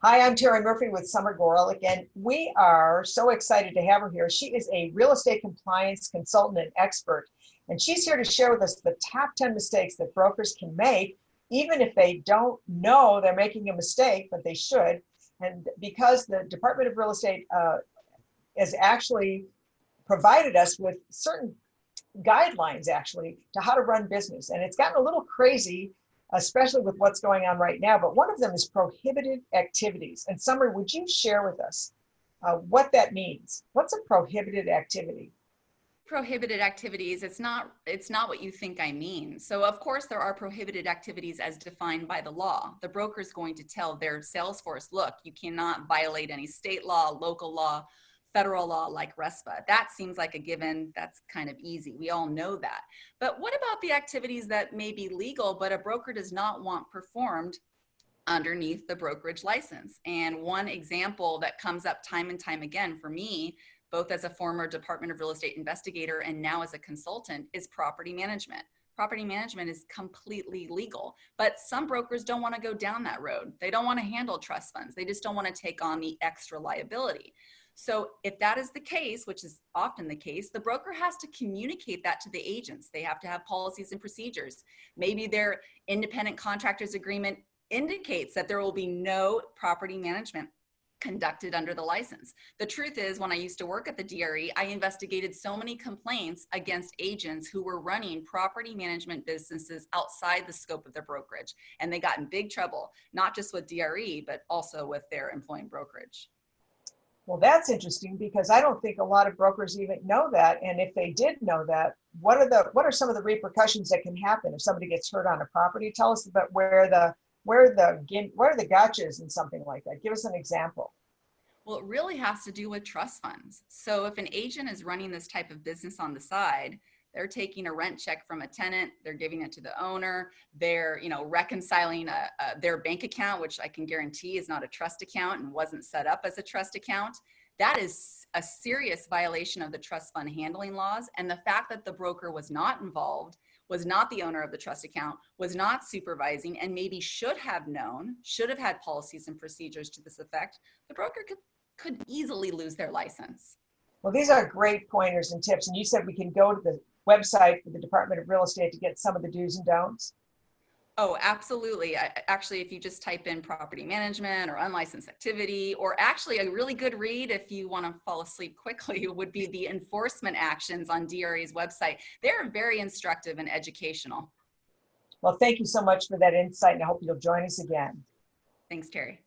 Hi, I'm Terry Murphy with Summer Gorelick, and we are so excited to have her here. She is a real estate compliance consultant and expert, and she's here to share with us the top 10 mistakes that brokers can make, even if they don't know they're making a mistake, but they should. And because the Department of Real Estate has actually provided us with certain guidelines actually to how to run business. And it's gotten a little crazy, especially with what's going on right now. But one of them is prohibited activities. And Summer, would you share with us what that means? What's a prohibited activity? Prohibited activities, it's not what you think I mean. So of course there are prohibited activities as defined by the law. The broker is going to tell their sales force, look, you cannot violate any state law, local law, federal law like RESPA. That seems like a given. That's kind of easy. We all know that. But what about the activities that may be legal, but a broker does not want performed underneath the brokerage license? And one example that comes up time and time again for me, both as a former Department of Real Estate investigator and now as a consultant, is property management. Property management is completely legal, but some brokers don't want to go down that road. They don't want to handle trust funds. They just don't want to take on the extra liability. So if that is the case, which is often the case, the broker has to communicate that to the agents. They have to have policies and procedures. Maybe their independent contractors agreement indicates that there will be no property management conducted under the license. The truth is, when I used to work at the DRE, I investigated so many complaints against agents who were running property management businesses outside the scope of their brokerage. And they got in big trouble, not just with DRE, but also with their employing brokerage. Well, that's interesting because I don't think a lot of brokers even know that. And if they did know that, what are some of the repercussions that can happen if somebody gets hurt on a property? Tell us about where are the gotchas in something like that. Give us an example. Well, it really has to do with trust funds. So if an agent is running this type of business on the side, they're taking a rent check from a tenant, they're giving it to the owner, they're reconciling their bank account, which I can guarantee is not a trust account and wasn't set up as a trust account. That is a serious violation of the trust fund handling laws. And the fact that the broker was not involved, was not the owner of the trust account, was not supervising, and maybe should have known, should have had policies and procedures to this effect, the broker could easily lose their license. Well, these are great pointers and tips. And you said we can go to the website for the Department of Real Estate to get some of the do's and don'ts. Oh, absolutely. Actually, if you just type in property management or unlicensed activity, or actually a really good read if you want to fall asleep quickly would be the enforcement actions on DRE's website. They're very instructive and educational. Well, thank you so much for that insight, and I hope you'll join us again. Thanks, Terry.